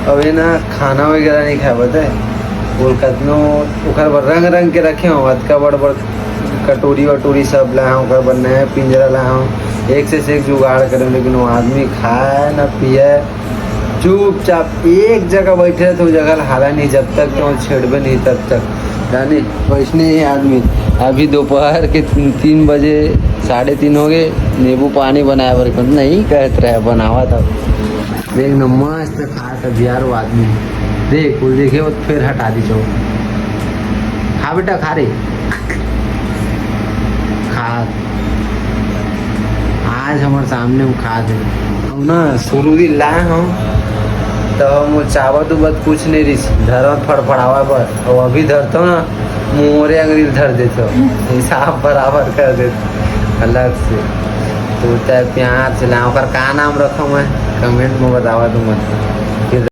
अभी ना खाना वगैरह नहीं खाए बता है कतनो ओकर बर रंग रंग के रखे हो अतका बड़ बड़ कटोरी वटोरी सब लाए हूँ ओकर बर नया पिंजरा लाए हूँ एक से एक जुगाड़ करे लेकिन वो आदमी खाए ना पिए चुपचाप एक जगह बैठे रहे तो वो जगह हाला नहीं जब तक क्यों छेड़बे नहीं तब तक जाने वैसने ही आदमी। अभी दोपहर के 3 बजे 3:30 हो गए नींबू पानी बनाया बर नहीं कहते रहे बनावा था देख न मस्त खा तब यार वो आदमी देख वो देखे वो फिर हटा दी चो खा बेटा खा रे खा आज हमारे सामने हम खा दे हम ना शुरू ही लाए हम तो हम चावत उबत कुछ नहीं रही धरत फड़फड़ावा पर और अभी धरता ना मोरे अंग्रेज धर देते हिसाब बराबर कर देते अलग से तो चाहे प्यार चला का नाम रखा मैं कमेंट में बतावा तुम